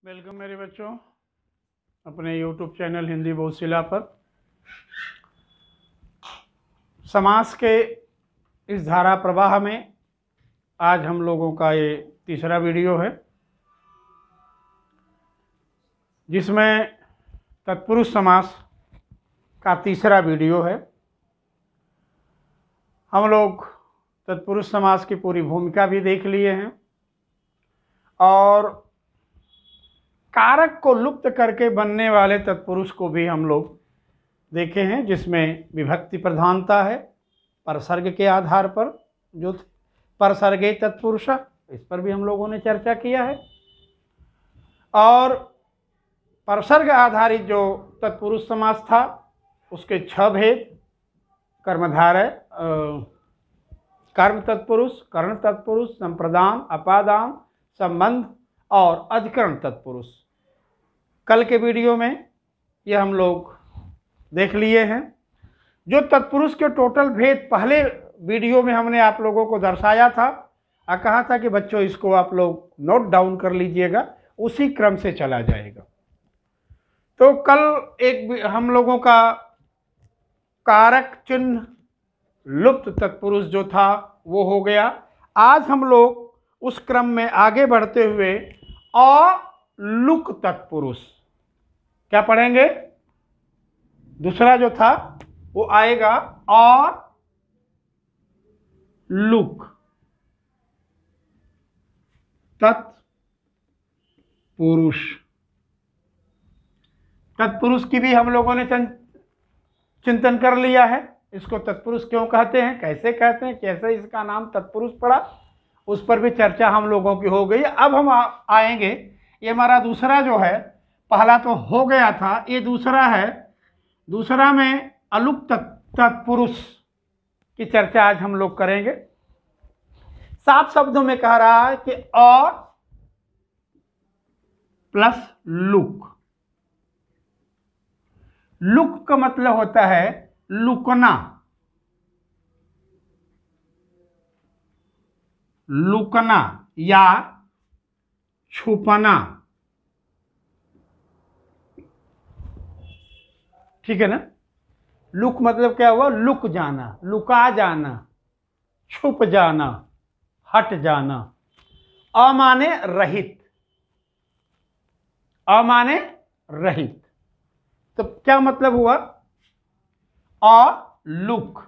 Welcome मेरे बच्चों अपने YouTube चैनल हिंदी बहुशिला पर। समास के इस धारा प्रवाह में आज हम लोगों का ये तीसरा वीडियो है, जिसमें तत्पुरुष समास का तीसरा वीडियो है। हम लोग तत्पुरुष समास की पूरी भूमिका भी देख लिए हैं और कारक को लुप्त करके बनने वाले तत्पुरुष को भी हम लोग देखे हैं, जिसमें विभक्ति प्रधानता है परसर्ग के आधार पर, जो परसर्गे तत्पुरुष, इस पर भी हम लोगों ने चर्चा किया है। और परसर्ग आधारित जो तत्पुरुष समास था उसके 6 भेद: कर्मधारय, कर्म तत्पुरुष, कर्ण तत्पुरुष, संप्रदान, अपादान, संबंध और अधिकरण तत्पुरुष। कल के वीडियो में ये हम लोग देख लिए हैं। जो तत्पुरुष के टोटल भेद पहले वीडियो में हमने आप लोगों को दर्शाया था और कहा था कि बच्चों इसको आप लोग नोट डाउन कर लीजिएगा, उसी क्रम से चला जाएगा। तो कल एक हम लोगों का कारक चिन्ह लुप्त तत्पुरुष जो था वो हो गया। आज हम लोग उस क्रम में आगे बढ़ते हुए अलुक तत्पुरुष क्या पढ़ेंगे। दूसरा जो था वो आएगा अलुक तत्पुरुष। तत्पुरुष की भी हम लोगों ने चिंतन कर लिया है। इसको तत्पुरुष क्यों कहते हैं, कैसे कहते हैं, कैसे इसका नाम तत्पुरुष पड़ा, उस पर भी चर्चा हम लोगों की हो गई। अब हम आएंगे, ये हमारा दूसरा जो है, पहला तो हो गया था, ये दूसरा है। दूसरा में अलुक तत्पुरुष की चर्चा आज हम लोग करेंगे। साफ शब्दों में कह रहा है कि अ प्लस लुक। लुक का मतलब होता है लुकना, लुकना या छुपना, ठीक है ना। लुक मतलब क्या हुआ, लुक जाना, लुका जाना, छुप जाना, हट जाना। अमाने रहित, अमाने रहित, तो क्या मतलब हुआ, अलुक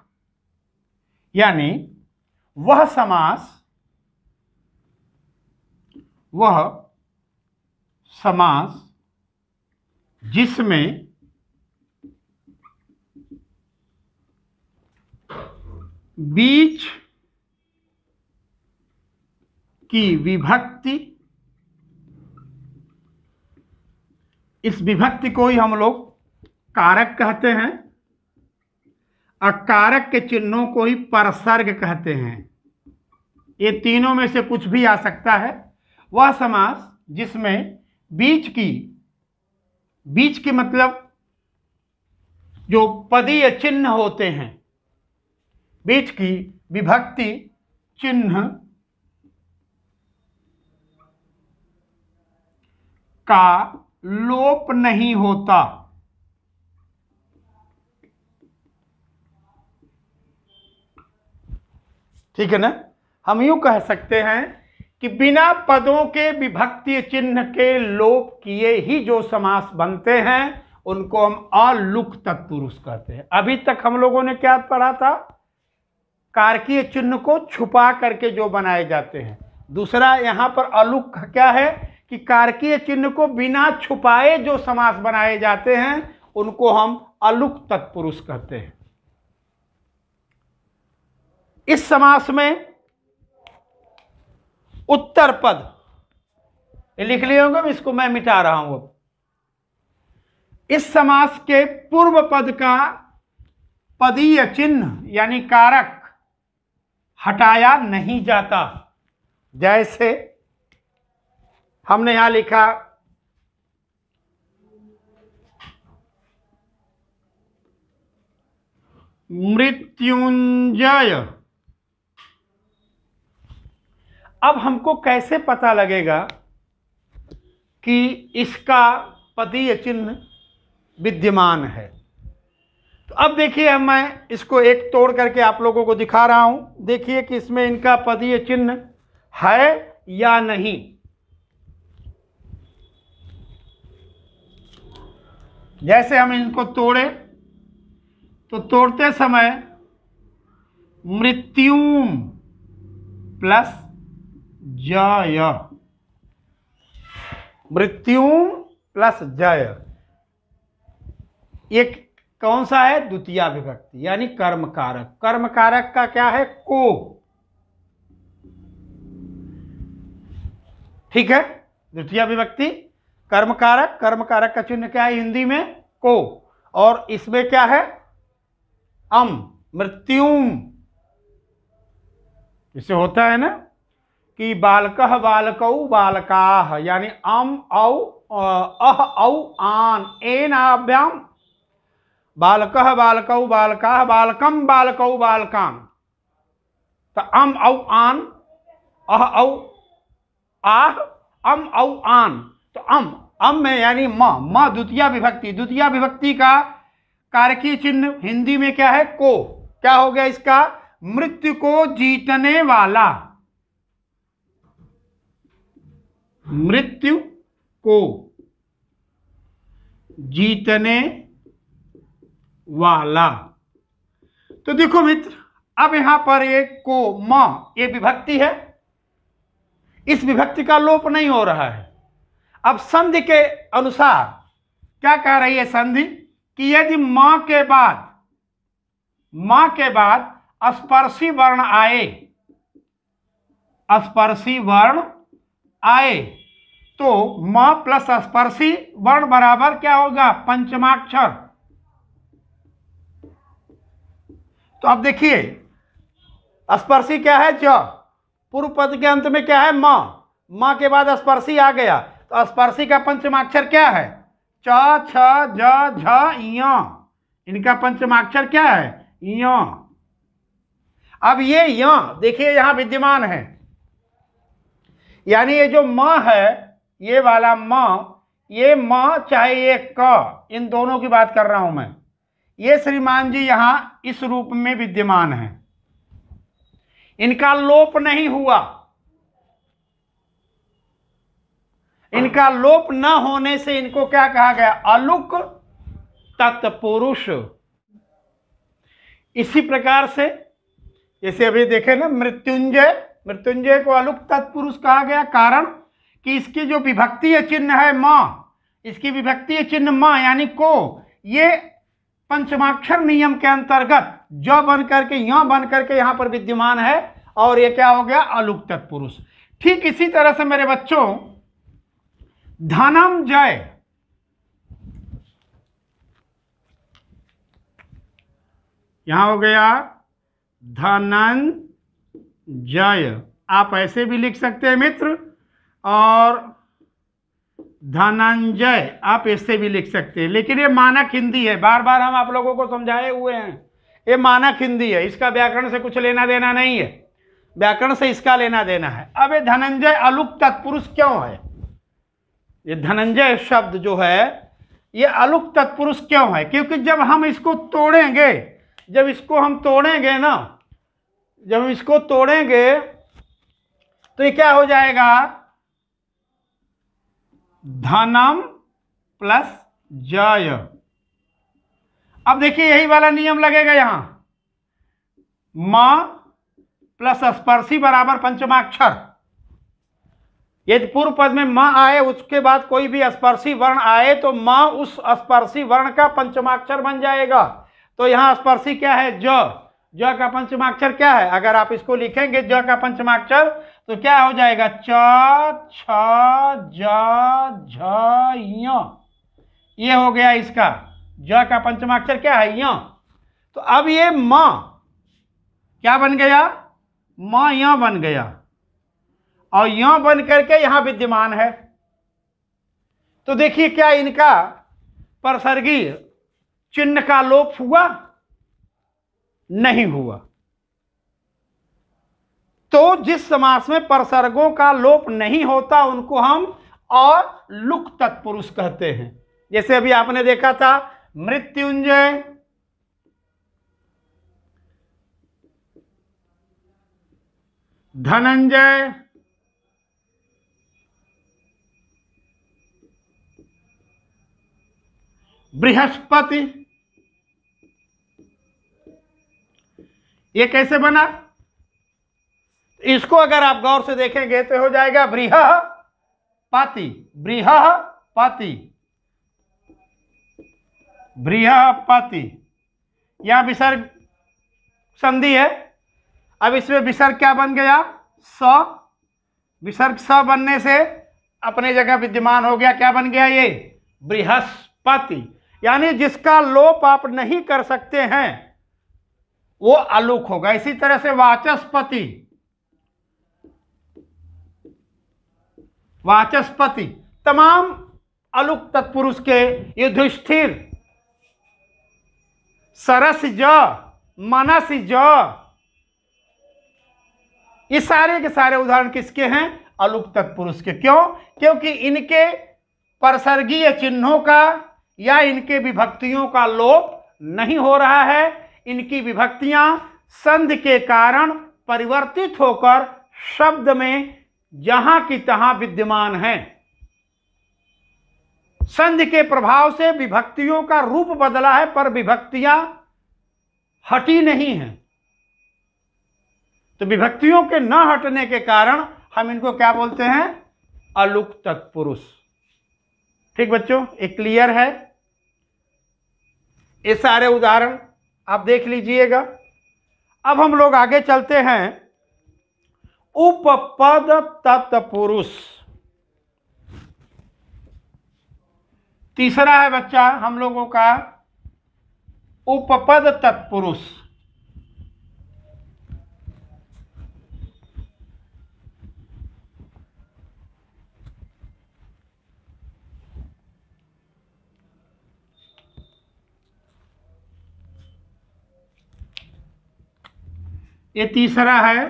यानी वह समास जिसमें बीच की विभक्ति, इस विभक्ति को ही हम लोग कारक कहते हैं और कारक के चिन्हों को ही परसर्ग कहते हैं। ये तीनों में से कुछ भी आ सकता है। वह समास जिसमें बीच की मतलब जो पदीय चिन्ह होते हैं, बीच की विभक्ति चिन्ह का लोप नहीं होता, ठीक है ना। हम यूं कह सकते हैं कि बिना पदों के विभक्ति चिन्ह के लोप किए ही जो समास बनते हैं उनको हम अलुक तत्पुरुष कहते हैं। अभी तक हम लोगों ने क्या पढ़ा था, कारकीय चिन्ह को छुपा करके जो बनाए जाते हैं। दूसरा यहां पर अलुक क्या है कि कारकीय चिन्ह को बिना छुपाए जो समास बनाए जाते हैं उनको हम अलुक तत्पुरुष कहते हैं। इस समास में उत्तर पद, ये लिख लिए होंगे, इसको मैं मिटा रहा हूं। इस समास के पूर्व पद का पदीय चिन्ह यानी कारक हटाया नहीं जाता। जैसे हमने यहां लिखा मृत्युंजय। अब हमको कैसे पता लगेगा कि इसका पदीय चिन्ह विद्यमान है। तो अब देखिए मैं इसको एक तोड़ करके आप लोगों को दिखा रहा हूं। देखिए कि इसमें इनका पदीय चिन्ह है या नहीं। जैसे हम इनको तोड़े तो तोड़ते समय मृत्युम प्लस जय, मृत्युम प्लस जय, ये कौन सा है? द्वितीया विभक्ति यानी कर्म कारक। कर्म कारक का क्या है? को। ठीक है, द्वितीया विभक्ति कर्म कारक, कर्म कारक का चिन्ह क्या है हिंदी में? को। और इसमें क्या है? अम, मृत्युम। इससे होता है ना कि बालकः बालकौ बालकाः, यानी अम औ अह औ आन एनाभ्याम बालकः बालकौ बालकाः बालकम बालकौ बालकान। तो अम औ आन, अह औ आह, अम औ आन। तो अम में यानी म द्वितीया विभक्ति। द्वितीया विभक्ति का कारकीय चिन्ह हिंदी में क्या है? को। क्या हो गया इसका? मृत्यु को जीतने वाला, मृत्यु को जीतने वाला। तो देखो मित्र, अब यहां पर एक को म, ये विभक्ति है, इस विभक्ति का लोप नहीं हो रहा है। अब संधि के अनुसार क्या कह रही है संधि? कि यदि म के बाद स्पर्शी वर्ण आए, स्पर्शी वर्ण आए, तो म प्लस स्पर्शी वर्ण बराबर क्या होगा? पंचमाक्षर। तो अब देखिए स्पर्शी क्या है? ज। पूर्व पद के अंत में क्या है? म के बाद स्पर्शी आ गया, तो स्पर्शी का पंचमाक्षर क्या है? च, छ, ज, झ, य। इनका पंचमाक्षर क्या है? य। अब ये य देखिए यहां विद्यमान है, यानी ये जो म है, ये वाला म, ये म चाहे ये क, इन दोनों की बात कर रहा हूं मैं, ये श्रीमान जी यहां इस रूप में विद्यमान है, इनका लोप नहीं हुआ। इनका लोप न होने से इनको क्या कहा गया? अलुक तत्पुरुष। इसी प्रकार से जैसे अभी देखे ना मृत्युंजय, मृत्युंजय को अलुक तत्पुरुष कहा गया, कारण कि इसकी जो विभक्ति चिन्ह है म, इसकी विभक्ति चिन्ह म यानी को, ये पंचमाक्षर नियम के अंतर्गत ज बन करके य बन करके यहां पर विद्यमान है, और ये क्या हो गया? अलुक तत्पुरुष। ठीक इसी तरह से मेरे बच्चों धनंजय, यहां हो गया धनंजय, आप ऐसे भी लिख सकते हैं मित्र, और धनंजय आप इससे भी लिख सकते हैं, लेकिन ये मानक हिंदी है, बार बार हम आप लोगों को समझाए हुए हैं, ये मानक हिंदी है, इसका व्याकरण से कुछ लेना देना नहीं है, व्याकरण से इसका लेना देना है। अब ये धनंजय अलुक तत्पुरुष क्यों है? ये धनंजय शब्द जो है ये अलुक तत्पुरुष क्यों है? क्योंकि जब हम इसको तोड़ेंगे, जब इसको हम तोड़ेंगे ना, जब हम इसको तोड़ेंगे तो ये क्या हो जाएगा? धनम प्लस जय। अब देखिए यही वाला नियम लगेगा यहां, म प्लस स्पर्शी बराबर पंचमाक्षर। यदि पूर्व पद में म आए, उसके बाद कोई भी स्पर्शी वर्ण आए, तो म उस स्पर्शी वर्ण का पंचमाक्षर बन जाएगा। तो यहां स्पर्शी क्या है? ज। ज का पंचमाक्षर क्या है? अगर आप इसको लिखेंगे ज का पंचमाक्षर तो क्या हो जाएगा? च, छ, ज, झ, य। ये हो गया इसका, ज का पंचमाक्षर क्या है? य। तो अब ये म क्या बन गया? म य बन गया, और य बन करके यहां विद्यमान है। तो देखिए क्या इनका परसर्गीय चिन्ह का लोप हुआ? नहीं हुआ। तो जिस समास में परसर्गों का लोप नहीं होता उनको हम और लुक तत्पुरुष कहते हैं। जैसे अभी आपने देखा था मृत्युंजय, धनंजय, बृहस्पति। ये कैसे बना? इसको अगर आप गौर से देखेंगे तो हो जाएगा बृहस्पति, बृहस्पति, बृहस्पति। यहां विसर्ग संधि है। अब इसमें विसर्ग क्या बन गया? स। विसर्ग स बनने से अपने जगह विद्यमान हो गया। क्या बन गया? ये बृहस्पति। यानी जिसका लोप आप नहीं कर सकते हैं वो अलुक होगा। इसी तरह से वाचस्पति, वाचस्पति, तमाम अलुक तत्पुरुष के युधिष्ठिर, सरस ज, मनस ज, ये सारे के सारे उदाहरण किसके हैं? अलुक तत्पुरुष के। क्यों? क्योंकि इनके परसर्गीय चिन्हों का या इनके विभक्तियों का लोप नहीं हो रहा है। इनकी विभक्तियां संधि के कारण परिवर्तित होकर शब्द में जहां की तहां विद्यमान हैं। संधि के प्रभाव से विभक्तियों का रूप बदला है पर विभक्तियां हटी नहीं हैं। तो विभक्तियों के न हटने के कारण हम इनको क्या बोलते हैं? अलुक तत्पुरुष। ठीक बच्चों, ये क्लियर है? ये सारे उदाहरण आप देख लीजिएगा। अब हम लोग आगे चलते हैं। उपपद तत्पुरुष तीसरा है बच्चा हम लोगों का उपपद तत्पुरुष। ये तीसरा है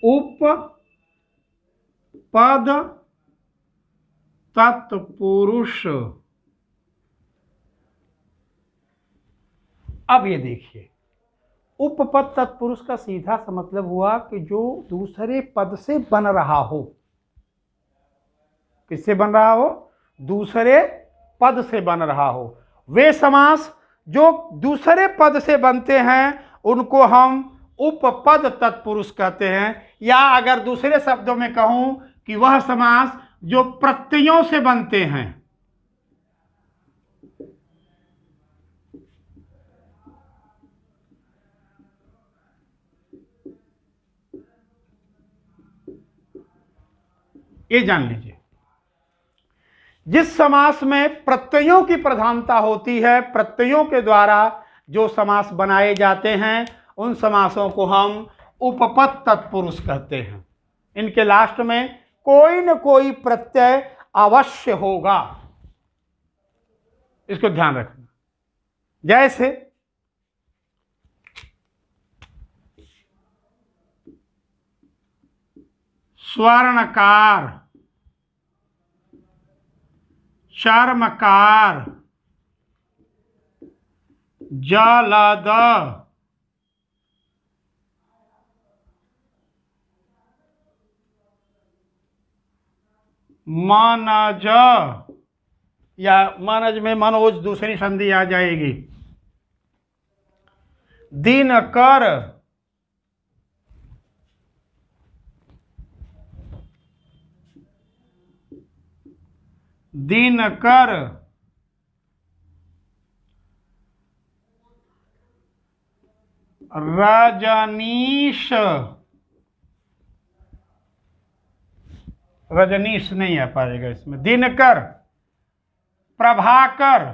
उपपद तत्पुरुष। अब ये देखिए, उपपद तत्पुरुष का सीधा सा मतलब हुआ कि जो दूसरे पद से बन रहा हो। किससे बन रहा हो? दूसरे पद से बन रहा हो। वे समास जो दूसरे पद से बनते हैं उनको हम उपपद तत्पुरुष कहते हैं। या अगर दूसरे शब्दों में कहूं कि वह समास जो प्रत्ययों से बनते हैं। ये जान लीजिए, जिस समास में प्रत्ययों की प्रधानता होती है, प्रत्ययों के द्वारा जो समास बनाए जाते हैं उन समासों को हम उपपद तत्पुरुष कहते हैं। इनके लास्ट में कोई न कोई प्रत्यय अवश्य होगा, इसको ध्यान रखना। जैसे स्वर्णकार, चर्मकार, जलद, मनज, या मनज में मनोज दूसरी संधि आ जाएगी। दिनकर, दिनकर, रजनीश, रजनीश नहीं आ पाएगा इसमें, दिनकर, प्रभाकर,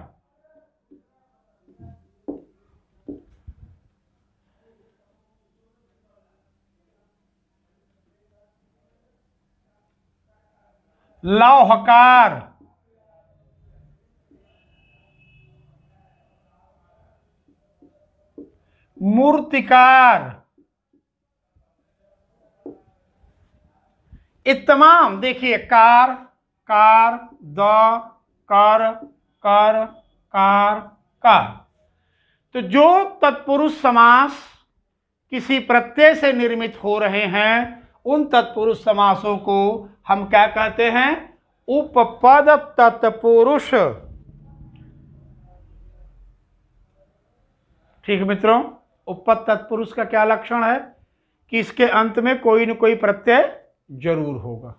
लौहकार, मूर्तिकार, ये तमाम देखिए कार, कार, द, कर, कर, कार, कार। तो जो तत्पुरुष समास किसी प्रत्यय से निर्मित हो रहे हैं उन तत्पुरुष समासों को हम क्या कहते हैं? उपपद तत्पुरुष। ठीक मित्रों, उपपद तत्पुरुष का क्या लक्षण है कि इसके अंत में कोई न कोई प्रत्यय जरूर होगा।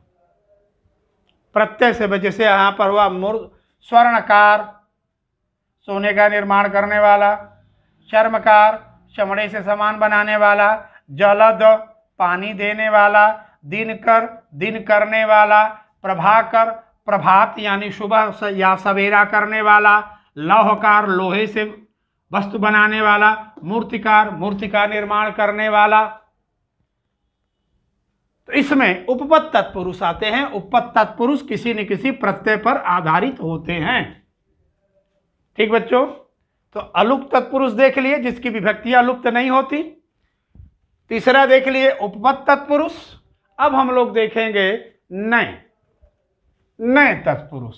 प्रत्यय से जैसे यहां पर हुआ मूर्ध, स्वर्णकार सोने का निर्माण करने वाला, चर्मकार चमड़े से सामान बनाने वाला, जलद पानी देने वाला, दिनकर दिन करने वाला, प्रभाकर प्रभात यानी सुबह या सवेरा करने वाला, लौहकार लोहे से वस्तु बनाने वाला, मूर्तिकार मूर्ति का निर्माण करने वाला। तो इसमें उपपद तत्पुरुष आते हैं। उपपद तत्पुरुष किसी न किसी प्रत्यय पर आधारित होते हैं। ठीक बच्चों, तो अलुप्त तत्पुरुष देख लिए जिसकी विभक्तियां लुप्त नहीं होती। तीसरा देख लिए उपपद तत्पुरुष। अब हम लोग देखेंगे नए नए तत्पुरुष।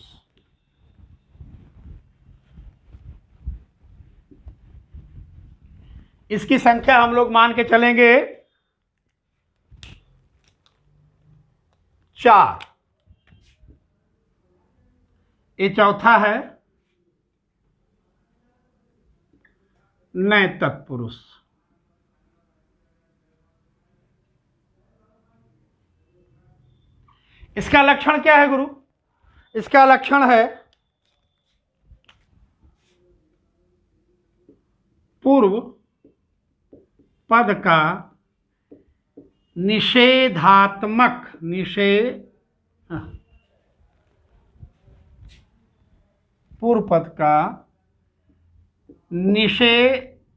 इसकी संख्या हम लोग मान के चलेंगे 4। ये चौथा है नए तत्पुरुष। इसका लक्षण क्या है गुरु? इसका लक्षण है पूर्व पद का निषेधात्मक पूर्व पद का निषेधात्मक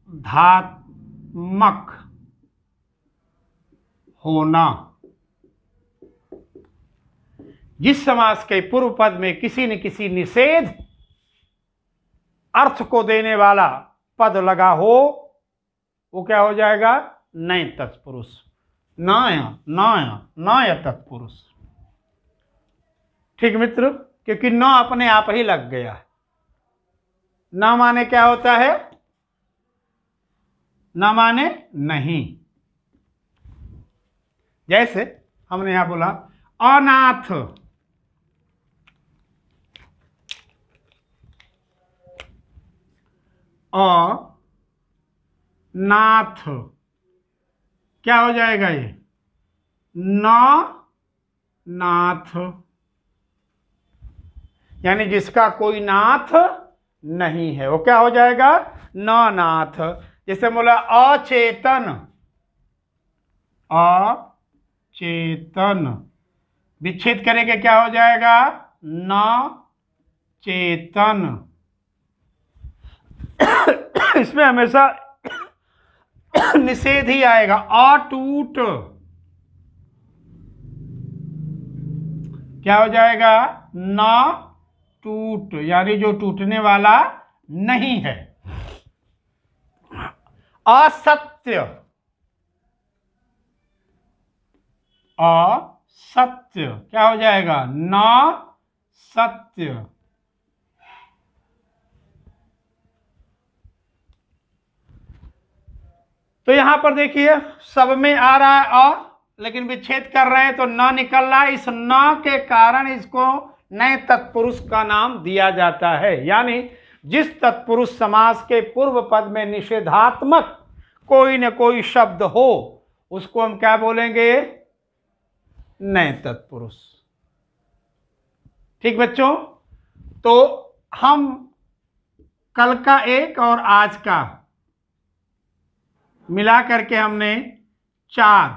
होना। जिस समास के पूर्व पद में किसी न किसी निषेध अर्थ को देने वाला पद लगा हो वो क्या हो जाएगा? नए तत्पुरुष। नया तत्पुरुष। ठीक मित्र, क्योंकि न अपने आप ही लग गया है। न माने क्या होता है? न माने नहीं। जैसे हमने यहां बोला अनाथ, नाथ क्या हो जाएगा? ये नाथ, यानी जिसका कोई नाथ नहीं है वो क्या हो जाएगा? नाथ। जैसे बोला अचेतन, अचेतन विच्छेद करेंगे क्या हो जाएगा? न चेतन। इसमें हमेशा निषेध ही आएगा। अटूट क्या हो जाएगा? न टूट, यानी जो टूटने वाला नहीं है। असत्य, असत्य क्या हो जाएगा? न सत्य। तो यहां पर देखिए सब में आ रहा है लेकिन विच्छेद कर रहे हैं तो न निकल रहा है। इस न के कारण इसको नए तत्पुरुष का नाम दिया जाता है। यानी जिस तत्पुरुष समास के पूर्व पद में निषेधात्मक कोई न कोई शब्द हो उसको हम क्या बोलेंगे? नए तत्पुरुष। ठीक बच्चों, तो हम कल का एक और आज का मिला करके हमने 4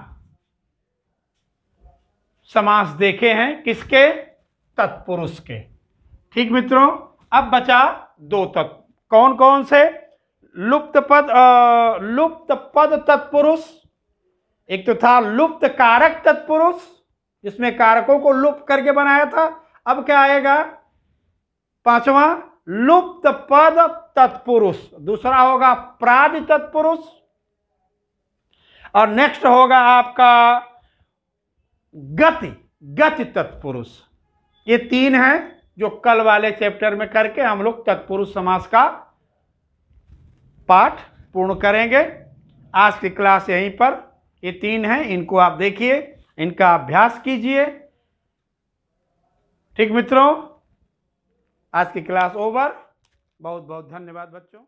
समास देखे हैं। किसके? तत्पुरुष के। ठीक मित्रों, अब बचा 2 तत्व। कौन कौन से? लुप्त पद तत्पुरुष। एक तो था लुप्त कारक तत्पुरुष जिसमें कारकों को लुप्त करके बनाया था। अब क्या आएगा? 5वां लुप्त पद तत्पुरुष। दूसरा होगा प्रादि तत्पुरुष और नेक्स्ट होगा आपका गति गति तत्पुरुष। ये 3 हैं जो कल वाले चैप्टर में करके हम लोग तत्पुरुष समास का पाठ पूर्ण करेंगे। आज की क्लास यहीं पर, ये 3 हैं, इनको आप देखिए, इनका अभ्यास कीजिए। ठीक मित्रों, आज की क्लास ओवर। बहुत बहुत धन्यवाद बच्चों।